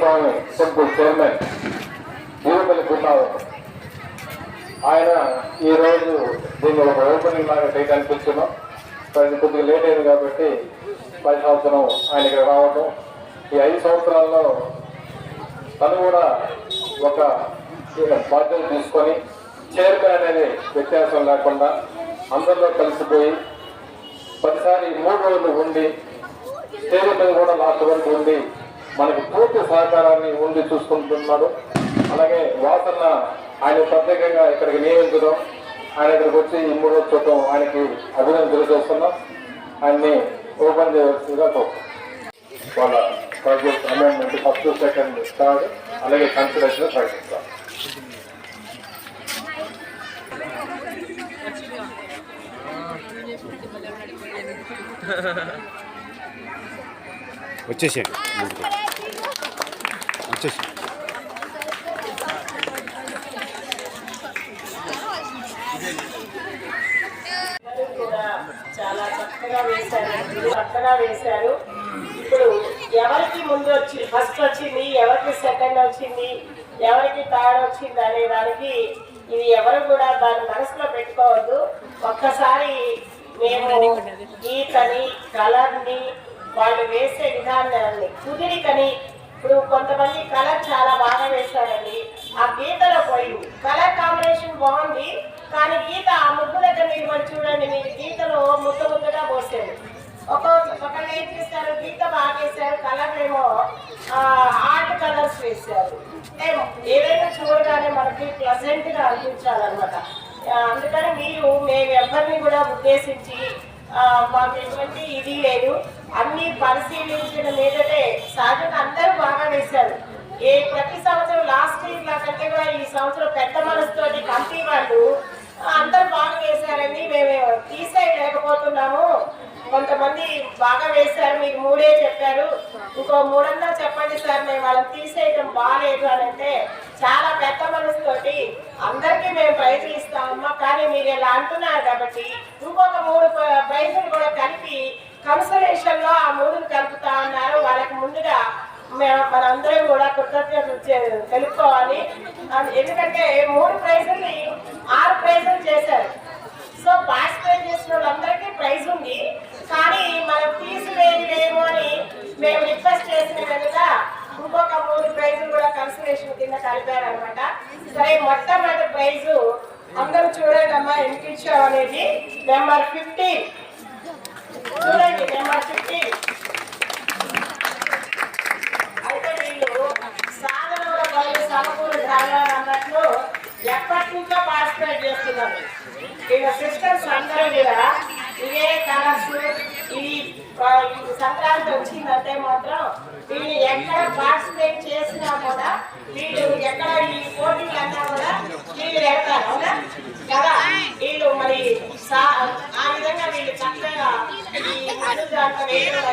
స్వామి temple chairman జీవపల్లి గున్నావు ఆయన ఈరోజు దీన్ని ఒక ఓపెనింగ్ లాగా చేయడానికి వచ్చున్నాం. కొద్దిగా లేట్ అయింది కాబట్టి 10 సంవత్సరం ఆయన ఇక్కడ రావడం, ఈ 5 సంవత్సరాల్లో తను కూడా ఒక బాధ్యత తీసుకొని చైర్మన్ అనేది వ్యత్యాసం లేకుండా అందరిలో కలిసిపోయి 10సారి 3 రోజులు ఉండి స్టేజ్ మీద కూడా లాస్ట్ వరకు ఉండి మనకి పూర్తి సహకారాన్ని ఉండి చూసుకుంటున్నాడు. అలాగే వాసన ఆయన ప్రత్యేకంగా ఇక్కడికి నియమించడం, ఆయన ఇక్కడికి వచ్చి ఈ 3 రోజులు చూడటం ఆయనకి అభినందన తెలియజేస్తున్నాం. ఆయన్ని ఓపెన్ చేయవలసిందిగా వాళ్ళ project amendment 1st, 2nd, 3rd అలాగే కన్సిడరేషన్ ప్రకటిస్తాం. వచ్చేసేయండి వచ్చేసి చాలా చక్కగా వేశారు. ఇప్పుడు ఎవరికి ముందు ఫస్ట్ వచ్చింది, ఎవరికి సెకండ్ వచ్చింది, ఎవరికి థర్డ్ వచ్చింది అనే దానికి ఇది ఎవరు కూడా దాన్ని మనసులో పెట్టుకోవద్దు. ఒక్కసారి మేము గీతని కలర్ని వాళ్ళు వేసే విధానాన్ని కుదిరికని, ఇప్పుడు కొంతమంది కలర్ చాలా బాగా వేశారండి, ఆ గీతలో పోయింది. కలర్ కాంబినేషన్ బాగుంది కానీ గీత ఆ ముగ్గు దగ్గర మీరు చూడండి, మీరు గీతలో ముద్దగా పోసారు. ఒకళ్ళు ఏం చేస్తారు, గీత బాగా వేశారు, కలర్ ఏమో ఆర్ట్ కలర్స్ వేశారు. ఏదైనా చూడగానే మనకి ప్లజెంట్ గా అనిపించాలన్నమాట. అందుకని మేము ఎవరిని కూడా ఉద్దేశించి మాకు ఎటువంటి ఇది లేదు, అన్ని పరిశీలించిన మీదటే సహజంగా అందరూ బాగా వేశారు. ప్రతి సంవత్సరం లాస్ట్ ఇయర్ కంటే కూడా ఈ సంవత్సరం పెద్ద మనసుతోటి కంపెనీ వాళ్ళు అందరూ బాగా వేశారని మేము తీసేయలేకపోతున్నాము. కొంతమంది బాగా వేశారు, మీరు 3 చెప్పారు, ఇంకో 3 చెప్పండి సార్, మేము వాళ్ళని తీసేయడం బాగాలేదు అని అంటే చాలా పెద్ద మనసుతోటి అందరికీ మేము ప్రైజులు ఇస్తామమ్మా, కానీ మీరు ఇలా అంటున్నారు కాబట్టి ఇంకొక 3 ప్రైజులు కూడా కలిపి కన్సలేషన్ లో ఆ 3ని కలుపుతా ఉన్నారు. వాళ్ళకి ముందుగా మనందరం కూడా కృతజ్ఞతలు తెలుపుకోవాలి. ఎందుకంటే 3 ప్రైజుల్ని 6 ప్రైజులు చేశారు. సో పార్టిసిపేట్ చేసిన వాళ్ళందరికీ ప్రైజ్ ఉంది, కానీ మనం తీసివేయలేము అని మేము రిక్వెస్ట్ చేసిన కనుక ఇంకొక 3 ప్రైజులు కూడా కన్సలేషన్ కింద కలిపారనమాట. సరే, మొట్టమొదటి ప్రైజు అందరూ చూడండి అమ్మా, ఎందుకు ఇచ్చాం అనేది నెంబర్ 15 చూడండి, నెంబర్ 15. అయితే వీళ్ళు సాధనల బయలు సమకూరు అన్నట్లు ఎప్పటి నుంచో పార్టిసిపేట్ చేస్తున్నారు. వీళ్ళ సిస్టర్స్ అందరూ కూడా ఇవే కలర్స్, ఇది సంక్రాంతి వచ్చిందంటే మాత్రం వీళ్ళు ఎక్కడ పార్టిసిపేట్ చేసినా కూడా వీళ్ళు ఎక్కడ ఈ పోటీలు అన్నా కూడా వీళ్ళు వెళ్తారు, అవునా కదా. వీళ్ళు మరి ఆ విధంగా వీళ్ళు చక్కగా ఈ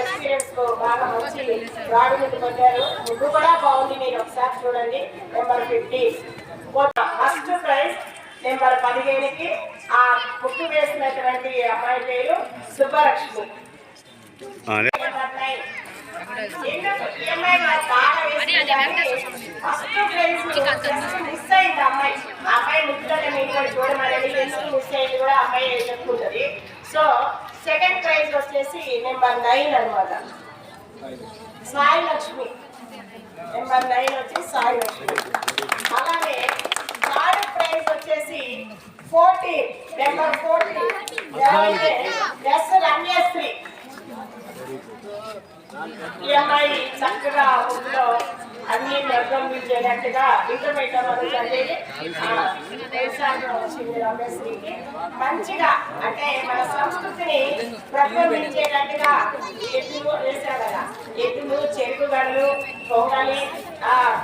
ఎక్స్పీరియన్స్ బాగా మంచి ప్రావీణ్యత పొందారు. ముందు కూడా బాగుంది, మీరు ఒకసారి చూడండి. నెంబర్ 15 ఫస్ట్ ప్రైజ్ నెంబర్ 15కి ఆ ముక్కు వేసినటువంటి అమ్మాయి పేరు సుబ్బలక్ష్మి. ఫస్ట్ ప్రైజ్ మిస్ అయింది అమ్మాయి. ఆ అమ్మాయి ముక్కుగా నేను చూడమని మిస్ అయింది కూడా అమ్మాయి చెప్పుకుంటుంది. సో సెకండ్ ప్రైజ్ వచ్చేసి నెంబర్ 9 అనమాట, సాయి లక్ష్మి. నెంబర్ 9 వచ్చి సాయి లక్ష్మి. అలాగే థర్డ్ ప్రైజ్ వచ్చేసి 14 నెంబర్ 14 ఎస్ రమ్యశ్రీ. ఈ అమ్మాయి చక్కగా ఊళ్ళో అన్ని నిర్బంధించేటట్టుగా ఇంటర్మీడియట్ వచ్చింది రమేశ్రీకి. మంచిగా అంటే మన సంస్కృతిని ప్రతిబింబించేటట్టుగా ఎద్దులు వేశారు కదా, ఎద్దులు, చెరుకు గడలు, పొంగలి,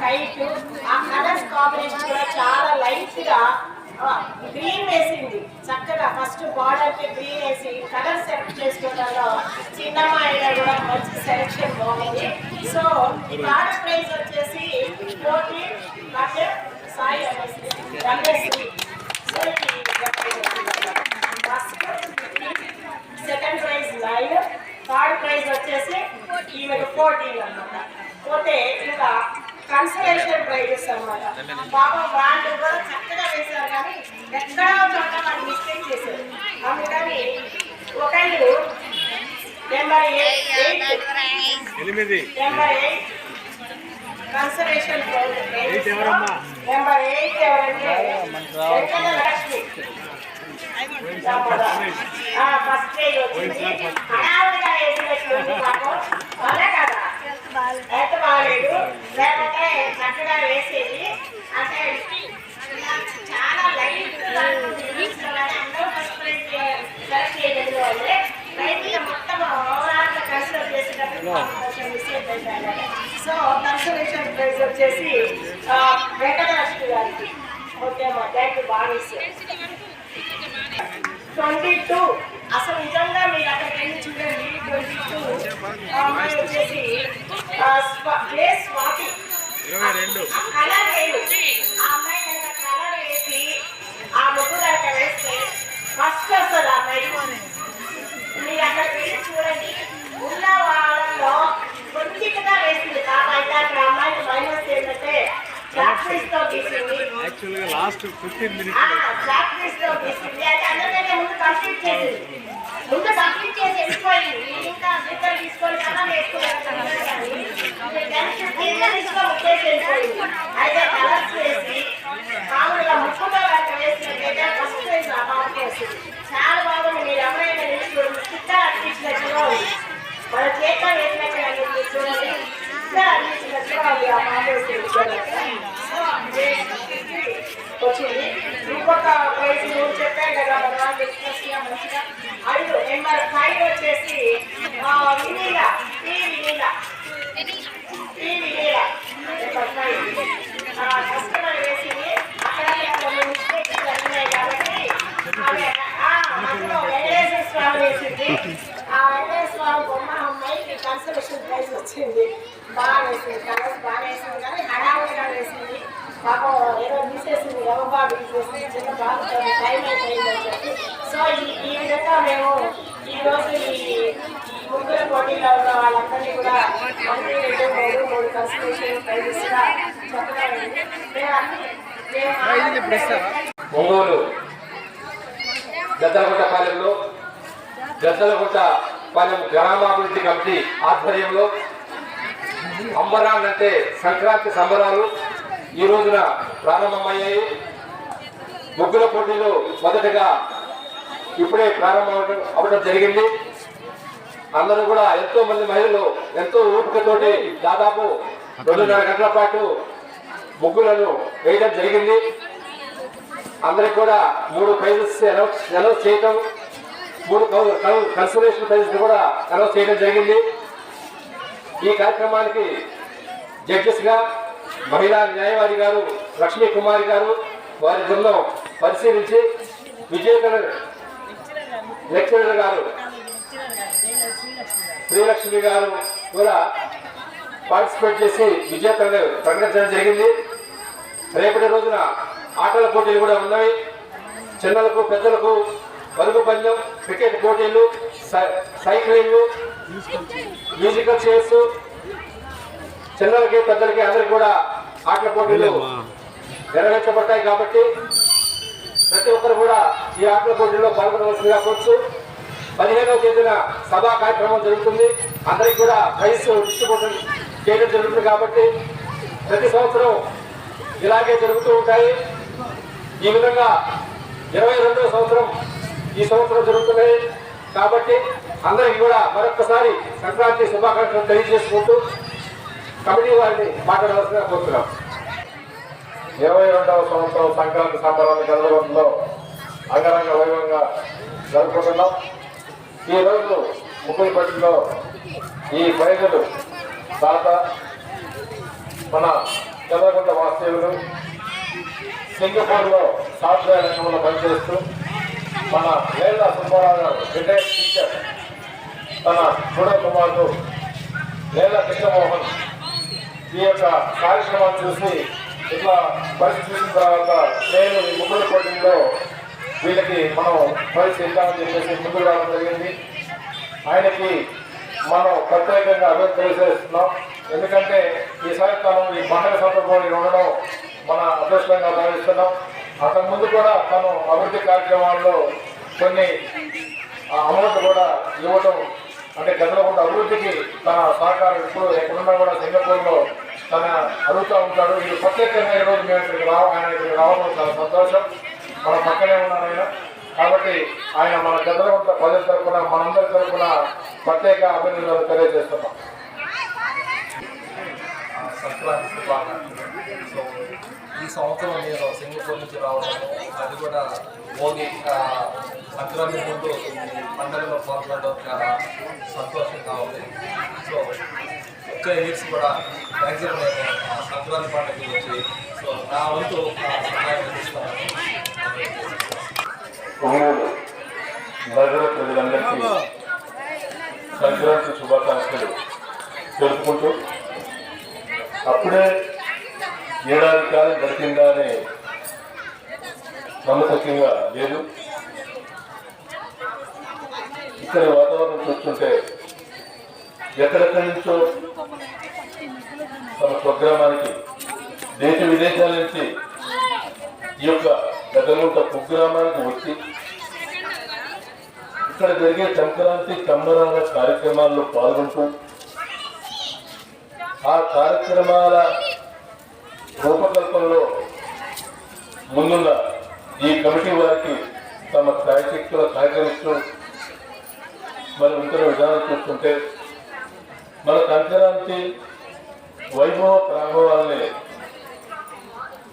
కైట్లు, ఆ కలర్స్ కాంబినేషన్ కూడా చాలా లైట్ గా గ్రీన్ వేసింది. చక్కగా ఫస్ట్ బార్డర్ కి గ్రీన్ వేసి కలర్ సెలెక్ట్ చేసుకోవడంలో చిన్నమ్మాయిలో కూడా మంచి సెలెక్షన్ బాగుంది. సో ఈ బార్డర్ ప్రైజ్ వచ్చేసి 14 Sai Rameshri. Second prize 9, third prize వచ్చేసి ఈమెకు 14 అన్నమాట. పోతే ఇంకా కన్సలేషన్ ప్రైజెస్ అన్నమాట. పాపం వాళ్ళు కూడా చక్కగా వేశారు కానీ ఎక్కడో చోట వాళ్ళు మిస్టేక్ చేశారు. అందుకని ఒకళ్ళు నెంబర్ 8 కన్సలేషన్ ప్రైజెస్ నెంబర్ 8 ఎవరంటే వెంకట లక్ష్మి. ఫస్ట్ ప్రైజ్ వచ్చింది. అనాథగా వేసినట్లుంది పాపం. అవునా కదా? అయితే బాగాలేదు, లేకపోతే చక్కగా వేసేది. అంటే చాలా లైట్ అందరూ ఫస్ట్ ప్రైజ్ సెలెక్ట్ చేయలేదు వాళ్ళే. లైట్గా మొత్తం ఓవరాల్ కన్సిడర్ చేసేటప్పుడు కొంచెం మిస్టేక్ అయిపోయారు. సో కన్సలేషన్ ప్రైజ్ వచ్చేసి వెంకటలక్ష్మి గారికి. ఓకే అమ్మా, థ్యాంక్ యూ. బాగా ఇస్తారు. 22 అసలు నిజంగా మీరు అక్కడికి వెళ్ళి చూడండి. 22 అమ్మాయి వచ్చేసి స్వాతి. కలర్ వేరు. ఆ అమ్మాయి కనుక కలర్ వేసి ఆ ముగ్గు కనుక వేస్తే ఫస్ట్ వస్తుంది ఆ అమ్మాయి. మీరు అక్కడికి వెళ్ళి చూడండి. ఉన్న వాళ్ళలో కొద్దిగా వేసింది పాప. అయితే అక్కడ అమ్మాయికి మైనస్ ఏంటంటే చాక్పీస్తో గీసింది. చాక్పీస్తో గీసింది. అయితే అందరికంటే ముందు కంప్లీట్ చేసింది. వెళ్ళిపోయింది. ఇంకా రిజల్ట్ తీసుకొని కన్నా నేర్చుకోవాలి. అయితే కలర్స్ వేసి మామూలుగా ముక్కుతో కనుక వేసినట్టయితే ఫస్ట్ ప్రైజ్ ఆ బాబుకి వేసింది. చాలా బాగుంది. మీరు ఎవరైనా చూడండి. చిత్తా అనిపించినట్టుగా ఉంది. మన చేతిలో వేసినట్టుగా చూడండి. చిత్తా అనిపించినట్టుగా ఉంది ఆ బాబు వచ్చింది. ఇంకొక ప్రైజ్ నువ్వు చెప్పాను కదా భగవాన్ ఎక్స్ప్రెస్ మంచిగా. 5 నెంబర్ 5 వచ్చేసి వినీల. నెంబర్ 5 కస్టమర్ వేసింది. అక్కడ కొన్ని మిస్టేక్స్ జరిగినాయి కాబట్టి మధ్యలో వెంకటేశ్వర స్వామి వేసింది. ఆ వెంకటేశ్వర స్వామి బొమ్మ అమ్మాయికి కన్సలేషన్ ప్రైజ్ వచ్చింది. బాగా వేసింది. కలర్స్ బాగా వేసింది కానీ హడావుడిగా వేసింది. పాపం ఏదో తీసేసింది. ఎవరు తీసేసింది. చిన్న బాగా టైం అయిపోయిందని చెప్పి. సో ఈ విధంగా మేము ఈరోజు ఈ ముగ్గురు పోటీలో ఉన్న వాళ్ళందరినీ కూడా 1, 2, 3 కన్సలేషన్ ప్రైజెస్గా చక్కగా ఒంగోలు గద్దలగుట్టపాలెంలో గద్దలగుట్టపాలెం గ్రామాభివృద్ధి కమిటీ ఆధ్వర్యంలో అంబరాన్ అంటే సంక్రాంతి సంబరాలు ఈ రోజున ప్రారంభమయ్యాయి. ముగ్గుల పోటీలు మొదటగా ఇప్పుడే ప్రారంభం అవ్వడం జరిగింది. అందరూ కూడా ఎంతో మంది మహిళలు ఎంతో ఓపికతోటి దాదాపు 2.5 గంటల పాటు ముగ్గులను వేయడం జరిగింది. అందరికి కూడా 3 ప్రైజెస్ అనౌన్స్ చేయటం, 3 కన్సలేషన్ ప్రైజెస్ కూడా అనౌన్స్ చేయడం జరిగింది. ఈ కార్యక్రమానికి జడ్జెస్ గా మహిళా న్యాయవాది గారు లక్ష్మీ కుమారి గారు వారి బృందం పరిశీలించి విజేతలు లెక్చరర్ గారు శ్రీలక్ష్మి గారు కూడా పార్టిసిపేట్ చేసి విజేతలను ప్రకటించడం జరిగింది. రేపటి రోజున ఆటల పోటీలు కూడా ఉన్నాయి. చిన్నలకు పెద్దలకు పరుగు పందెం, క్రికెట్ పోటీలు, సైక్లింగ్, మ్యూజికల్ చైర్స్, చిన్నలకి పెద్దలకి అందరికి కూడా ఆటల పోటీలు నిర్వహించబడ్డాయి. కాబట్టి ప్రతి ఒక్కరు కూడా ఈ ఆటల పోటీల్లో పాల్గొనవలసిందిగా కోరుతూ 15వ తేదీన సభా కార్యక్రమం జరుగుతుంది. అందరికి కూడా ప్రైజ్ డిస్ట్రిబ్యూషన్ చేయడం జరుగుతుంది. కాబట్టి ప్రతి సంవత్సరం ఇలాగే జరుగుతూ ఉంటాయి. ఈ విధంగా 22వ సంవత్సరం ఈ సంవత్సరం జరుగుతున్నాయి. కాబట్టి అందరికీ కూడా మరొకసారి సంక్రాంతి శుభాకాంక్షలు తెలియజేసుకుంటూ కమిటీ వారిని మాట్లాడవలసిందిగా కోరుతున్నాం. 22వ సంవత్సరం సంక్రాంతి సంబరాలు గందరగోళంలో అంగరంగ వైభవంగా జరుపుకుంటున్నాం. ఈ రోజు ముగ్గులపట్టిలో ఈ ప్రైజులు దాత మన చంద్రగుంట వాస్తవ్యులు సింగపూర్లో సాఫ్ట్వేర్ రంగంలో పనిచేస్తూ మన వేద సుబ్బారావు గారు రిటైర్డ్ టీచర్ తన మూడో కుమారుడు వేద కృష్ణమోహన్ ఈ యొక్క కార్యక్రమాన్ని చూసి ఇట్లా పరిస్థితి చూసిన తర్వాత నేను ఈ ముగ్గుల పోటీల్లో వీళ్ళకి మనం పరిస్థితి ఇద్దామని చెప్పేసి ముందుకు రావడం జరిగింది. ఆయనకి మనం ప్రత్యేకంగా అభివృద్ధి తెలియజేస్తున్నాం. ఎందుకంటే ఈ సాయంకాలం ఈ పండుగ సందర్భంలో ఉండడం మన అదృష్టంగా భావిస్తున్నాం. అంతకుముందు కూడా తను అభివృద్ధి కార్యక్రమాల్లో కొన్ని అమౌంట్ కూడా ఇవ్వటం, అంటే గతంలో అభివృద్ధికి తన సహకారం ఇప్పుడు ఎక్కడున్నా కూడా సింగపూర్లో తన అడుగుతూ ఉంటాడు. ఇది ప్రత్యేకంగా ఈరోజు మేము ఇక్కడికి ఆయన ఇక్కడికి రావడం చాలా సంతోషం. మన పక్కనే ఉన్నాను ఆయన, కాబట్టి ఆయన మన గతంలో ప్రజల తరఫున మనందరి తరఫున ప్రత్యేక అభినందనలు తెలియజేస్తున్నాం. సంక్రాంతి శుభాకాంక్షలు. సో ఈ సంవత్సరం నేను సింగపూర్ నుంచి రావడం, అది కూడా భోగి సంక్రాంతి ముందు పండుగలో పాల్గొనడం చాలా సంతోషంగా ఉంది. సో వచ్చే ఇయర్స్ కూడా మ్యాక్సిమం నేను సంక్రాంతి పండుగకి వచ్చి సో నా వంతు సహాయం అందిస్తానని ఒంగోలు నగర ప్రజలందరికీ సంక్రాంతి శుభాకాంక్షలు తెలుపుకుంటూ, అప్పుడే ఏడాది కాలం గడిచిందా అనే నమ్మకంగా లేదు. ఇక్కడ వాతావరణం చూస్తుంటే ఎక్కడెక్కడి నుంచో తమ స్వగ్రామానికి దేశ విదేశాల నుంచి ఈ యొక్క గదగుంట కుగ్రామానికి వచ్చి ఇక్కడ జరిగే సంక్రాంతి సంబరాల కార్యక్రమాల్లో పాల్గొంటూ ఆ కార్యక్రమాల రూపకల్పనలో ముందున్న ఈ కమిటీ వారికి తమ సాయశక్తుల సహకరిస్తూ మరి ఉంటున్న విధానం చూస్తుంటే మన సంక్రాంతి వైభవ ప్రాభవాల్ని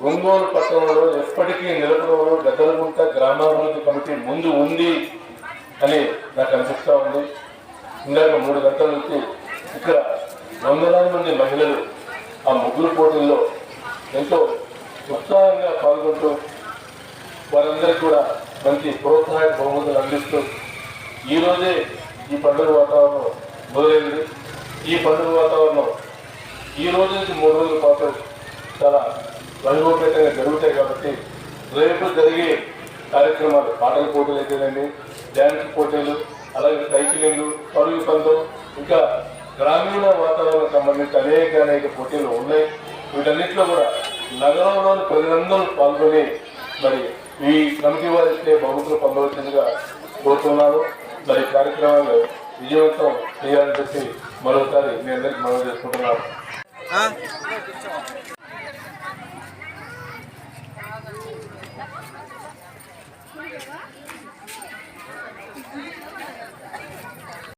ఒంగోలు పట్టణంలో ఎప్పటికీ నిలపడంలో గద్దలగుంట గ్రామాభివృద్ధి కమిటీ ముందు ఉంది అని నాకు అనిపిస్తూ ఉంది. ఇందాక 3 గంటల నుంచి ఇక్కడ వందలాది మంది మహిళలు ఆ ముగ్గురు పోటీల్లో ఎంతో ఉత్సాహంగా పాల్గొంటూ వారందరికీ కూడా మంచి ప్రోత్సాహక బహుమతులు అందిస్తూ ఈరోజే ఈ పండుగ వాతావరణం మొదలైంది. ఈ పండుగ వాతావరణం ఈ రోజు నుంచి 3 రోజుల పాటు చాలా వైభవపేతంగా జరుగుతాయి. కాబట్టి రేపు జరిగే కార్యక్రమాలు పాటల పోటీలు అయితేనండి, డ్యాన్స్ పోటీలు, అలాగే సైక్లింగ్, పరుగు పందెం, ఇంకా గ్రామీణ వాతావరణం సంబంధించి అనేక పోటీలు ఉన్నాయి. వీటన్నిటిలో కూడా నగరంలోని ప్రజలందరూ పాల్గొని మరి ఈ కమిటీ వారు ఇచ్చే బహుమతులు పొందవలసిందిగా కోరుతున్నాను. మరి కార్యక్రమాలు విజయవంతం చేయాలని చెప్పి మరోసారి మీ అందరికీ మనవి చేసుకుంటున్నాను.